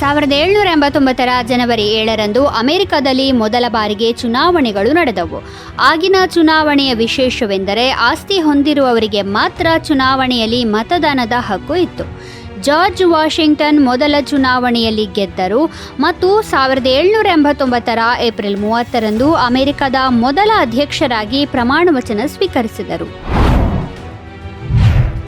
1789 ಜನವರಿ 7ರಂದು ಅಮೆರಿಕದಲ್ಲಿ ಮೊದಲ ಬಾರಿಗೆ ಚುನಾವಣೆಗಳು ನಡೆದವು. ಆಗಿನ ಚುನಾವಣೆಯ ವಿಶೇಷವೆಂದರೆ ಆಸ್ತಿ ಹೊಂದಿರುವವರಿಗೆ ಮಾತ್ರ ಚುನಾವಣೆಯಲ್ಲಿ ಮತದಾನದ ಹಕ್ಕು ಇತ್ತು. ಜಾರ್ಜ್ ವಾಷಿಂಗ್ಟನ್ ಮೊದಲ ಚುನಾವಣೆಯಲ್ಲಿ ಗೆದ್ದರು ಮತ್ತು 1789 ಏಪ್ರಿಲ್ 30ರಂದು ಅಮೆರಿಕದ ಮೊದಲ ಅಧ್ಯಕ್ಷರಾಗಿ ಪ್ರಮಾಣವಚನ ಸ್ವೀಕರಿಸಿದರು.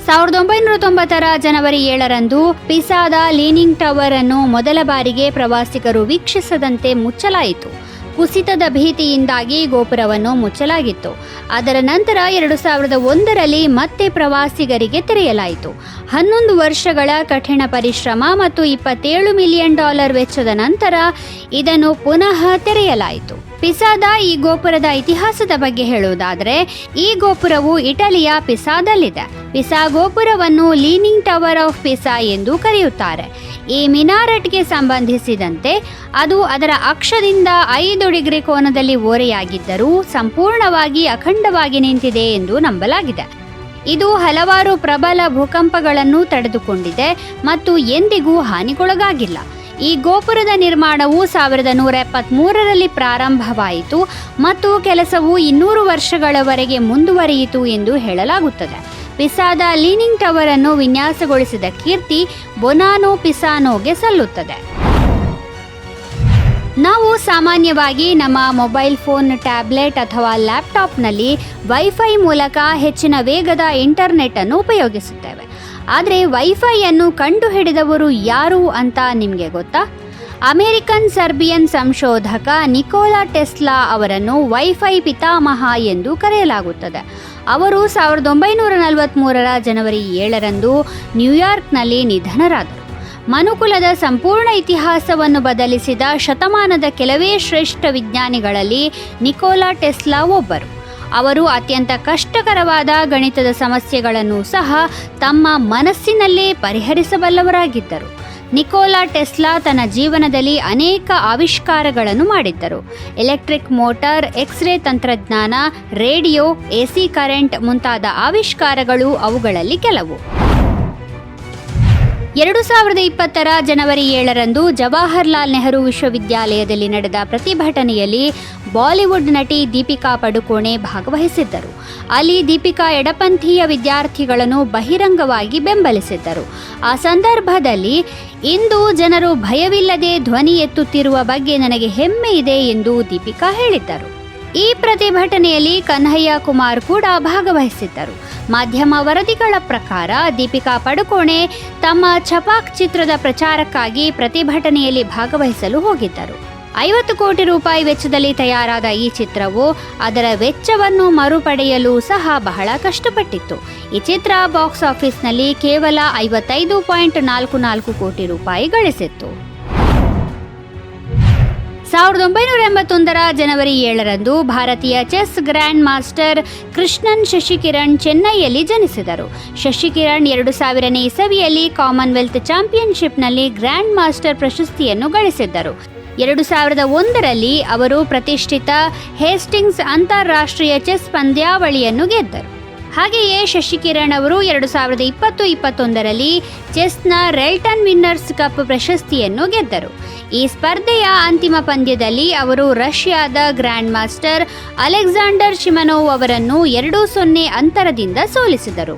1990 ಜನವರಿ 7ರಂದು ಪಿಸಾದ ಲೀನಿಂಗ್ ಟವರ್ ಅನ್ನು ಮೊದಲ ಬಾರಿಗೆ ಪ್ರವಾಸಿಗರು ವೀಕ್ಷಿಸದಂತೆ ಮುಚ್ಚಲಾಯಿತು. ಕುಸಿತದ ಭೀತಿಯಿಂದಾಗಿ ಗೋಪುರವನ್ನು ಮುಚ್ಚಲಾಗಿತ್ತು. ಅದರ ನಂತರ 2001ರಲ್ಲಿ ಮತ್ತೆ ಪ್ರವಾಸಿಗರಿಗೆ ತೆರೆಯಲಾಯಿತು. 11 ವರ್ಷಗಳ ಕಠಿಣ ಪರಿಶ್ರಮ ಮತ್ತು $27 ಮಿಲಿಯನ್ ವೆಚ್ಚದ ನಂತರ ಇದನ್ನು ಪುನಃ ತೆರೆಯಲಾಯಿತು. ಪಿಸಾದ ಈ ಗೋಪುರದ ಇತಿಹಾಸದ ಬಗ್ಗೆ ಹೇಳುವುದಾದರೆ, ಈ ಗೋಪುರವು ಇಟಲಿಯ ಪಿಸಾದಲ್ಲಿದೆ. ಪಿಸಾ ಗೋಪುರವನ್ನು ಲೀನಿಂಗ್ ಟವರ್ ಆಫ್ ಪಿಸಾ ಎಂದು ಕರೆಯುತ್ತಾರೆ. ಈ ಮಿನಾರೆಟ್ಗೆ ಸಂಬಂಧಿಸಿದಂತೆ ಅದು ಅದರ ಅಕ್ಷದಿಂದ 5 ಡಿಗ್ರಿ ಕೋನದಲ್ಲಿ ಓರೆಯಾಗಿದ್ದರೂ ಸಂಪೂರ್ಣವಾಗಿ ಅಖಂಡವಾಗಿ ನಿಂತಿದೆ ಎಂದು ನಂಬಲಾಗಿದೆ. ಇದು ಹಲವಾರು ಪ್ರಬಲ ಭೂಕಂಪಗಳನ್ನು ತಡೆದುಕೊಂಡಿದೆ ಮತ್ತು ಎಂದಿಗೂ ಹಾನಿಗೊಳಗಾಗಿಲ್ಲ. ಈ ಗೋಪುರದ ನಿರ್ಮಾಣವು 1173ರಲ್ಲಿ ಪ್ರಾರಂಭವಾಯಿತು ಮತ್ತು ಕೆಲಸವು 200 ವರ್ಷಗಳವರೆಗೆ ಮುಂದುವರಿಯಿತು ಎಂದು ಹೇಳಲಾಗುತ್ತದೆ. ಪಿಸಾದ ಲೀನಿಂಗ್ ಟವರ್ ಅನ್ನು ವಿನ್ಯಾಸಗೊಳಿಸಿದ ಕೀರ್ತಿ ಬೊನಾನೋ ಪಿಸಾನೋಗೆ ಸಲ್ಲುತ್ತದೆ. ನಾವು ಸಾಮಾನ್ಯವಾಗಿ ನಮ್ಮ ಮೊಬೈಲ್ ಫೋನ್, ಟ್ಯಾಬ್ಲೆಟ್ ಅಥವಾ ಲ್ಯಾಪ್ಟಾಪ್ನಲ್ಲಿ ವೈಫೈ ಮೂಲಕ ಹೆಚ್ಚಿನ ವೇಗದ ಇಂಟರ್ನೆಟ್ ಅನ್ನು ಉಪಯೋಗಿಸುತ್ತೇವೆ. ಆದರೆ ವೈಫೈಯನ್ನು ಕಂಡುಹಿಡಿದವರು ಯಾರು ಅಂತ ನಿಮಗೆ ಗೊತ್ತಾ? ಅಮೆರಿಕನ್ ಸರ್ಬಿಯನ್ ಸಂಶೋಧಕ ನಿಕೋಲಾ ಟೆಸ್ಲಾ ಅವರನ್ನು ವೈಫೈ ಪಿತಾಮಹ ಎಂದು ಕರೆಯಲಾಗುತ್ತದೆ. ಅವರು 1943 ಜನವರಿ 7ರಂದು ನ್ಯೂಯಾರ್ಕ್ನಲ್ಲಿ ನಿಧನರಾದರು. ಮನುಕುಲದ ಸಂಪೂರ್ಣ ಇತಿಹಾಸವನ್ನು ಬದಲಿಸಿದ ಶತಮಾನದ ಕೆಲವೇ ಶ್ರೇಷ್ಠ ವಿಜ್ಞಾನಿಗಳಲ್ಲಿ ನಿಕೋಲಾ ಟೆಸ್ಲಾ ಒಬ್ಬರು. ಅವರು ಅತ್ಯಂತ ಕಷ್ಟಕರವಾದ ಗಣಿತದ ಸಮಸ್ಯೆಗಳನ್ನು ಸಹ ತಮ್ಮ ಮನಸ್ಸಿನಲ್ಲೇ ಪರಿಹರಿಸಬಲ್ಲವರಾಗಿದ್ದರು. ನಿಕೋಲಾ ಟೆಸ್ಲಾ ತನ್ನ ಜೀವನದಲ್ಲಿ ಅನೇಕ ಆವಿಷ್ಕಾರಗಳನ್ನು ಮಾಡಿದ್ದರು. ಎಲೆಕ್ಟ್ರಿಕ್ ಮೋಟಾರ್, ಎಕ್ಸ್ರೇ ತಂತ್ರಜ್ಞಾನ, ರೇಡಿಯೋ, ಎಸಿ ಕರೆಂಟ್ ಮುಂತಾದ ಆವಿಷ್ಕಾರಗಳು ಅವುಗಳಲ್ಲಿ ಕೆಲವು. 2020 ಜನವರಿ 7ರಂದು ಜವಾಹರ್ಲಾಲ್ ನೆಹರು ವಿಶ್ವವಿದ್ಯಾಲಯದಲ್ಲಿ ನಡೆದ ಪ್ರತಿಭಟನೆಯಲ್ಲಿ ಬಾಲಿವುಡ್ ನಟಿ ದೀಪಿಕಾ ಪಡುಕೋಣೆ ಭಾಗವಹಿಸಿದ್ದರು. ಅಲ್ಲಿ ದೀಪಿಕಾ ಎಡಪಂಥೀಯ ವಿದ್ಯಾರ್ಥಿಗಳನ್ನು ಬಹಿರಂಗವಾಗಿ ಬೆಂಬಲಿಸಿದ್ದರು. ಆ ಸಂದರ್ಭದಲ್ಲಿ, ಇಂದು ಜನರು ಭಯವಿಲ್ಲದೆ ಧ್ವನಿ ಎತ್ತುತ್ತಿರುವ ಬಗ್ಗೆ ನನಗೆ ಹೆಮ್ಮೆ ಇದೆ ಎಂದು ದೀಪಿಕಾ ಹೇಳಿದ್ದರು. ಈ ಪ್ರತಿಭಟನೆಯಲ್ಲಿ ಕನ್ಹಯ್ಯ ಕುಮಾರ್ ಕೂಡ ಭಾಗವಹಿಸಿದ್ದರು. ಮಾಧ್ಯಮ ವರದಿಗಳ ಪ್ರಕಾರ ದೀಪಿಕಾ ಪಡುಕೋಣೆ ತಮ್ಮ ಛಪಾಕ್ ಚಿತ್ರದ ಪ್ರಚಾರಕ್ಕಾಗಿ ಪ್ರತಿಭಟನೆಯಲ್ಲಿ ಭಾಗವಹಿಸಲು ಹೋಗಿದ್ದರು. 50 ಕೋಟಿ ರೂಪಾಯಿ ವೆಚ್ಚದಲ್ಲಿ ತಯಾರಾದ ಈ ಚಿತ್ರವು ಅದರ ವೆಚ್ಚವನ್ನು ಮರುಪಡೆಯಲು ಸಹ ಬಹಳ ಕಷ್ಟಪಟ್ಟಿತ್ತು. ಈ ಚಿತ್ರ ಬಾಕ್ಸ್ ಆಫೀಸ್ನಲ್ಲಿ ಕೇವಲ 55.44 ಕೋಟಿ ರೂಪಾಯಿ ಗಳಿಸಿತ್ತು. 1981 ಜನವರಿ 7ರಂದು ಭಾರತೀಯ chess grand master Krishnan Sasikiran ಚೆನ್ನೈಯಲ್ಲಿ ಜನಿಸಿದರು. ಶಶಿಕಿರಣ್ 2000ನೇ ಇಸವಿಯಲ್ಲಿ ಕಾಮನ್ವೆಲ್ತ್ ಚಾಂಪಿಯನ್ಶಿಪ್ನಲ್ಲಿ ಗ್ರ್ಯಾಂಡ್ ಮಾಸ್ಟರ್ ಪ್ರಶಸ್ತಿಯನ್ನು ಗಳಿಸಿದ್ದರು. 2001ರಲ್ಲಿ ಅವರು ಪ್ರತಿಷ್ಠಿತ ಹೇಸ್ಟಿಂಗ್ಸ್ ಅಂತಾರಾಷ್ಟ್ರೀಯ ಚೆಸ್ ಪಂದ್ಯಾವಳಿಯನ್ನು ಗೆದ್ದರು. ಹಾಗೆಯೇ ಶಶಿಕಿರಣ್ ಅವರು 2020-21ರಲ್ಲಿ ಚೆಸ್ನ ರೆಲ್ಟನ್ ವಿನ್ನರ್ಸ್ ಕಪ್ ಪ್ರಶಸ್ತಿಯನ್ನು ಗೆದ್ದರು. ಈ ಸ್ಪರ್ಧೆಯ ಅಂತಿಮ ಪಂದ್ಯದಲ್ಲಿ ಅವರು ರಷ್ಯಾದ ಗ್ರ್ಯಾಂಡ್ ಮಾಸ್ಟರ್ ಅಲೆಕ್ಸಾಂಡರ್ ಶಿಮನೋವ್ ಅವರನ್ನು 2-0 ಅಂತರದಿಂದ ಸೋಲಿಸಿದರು.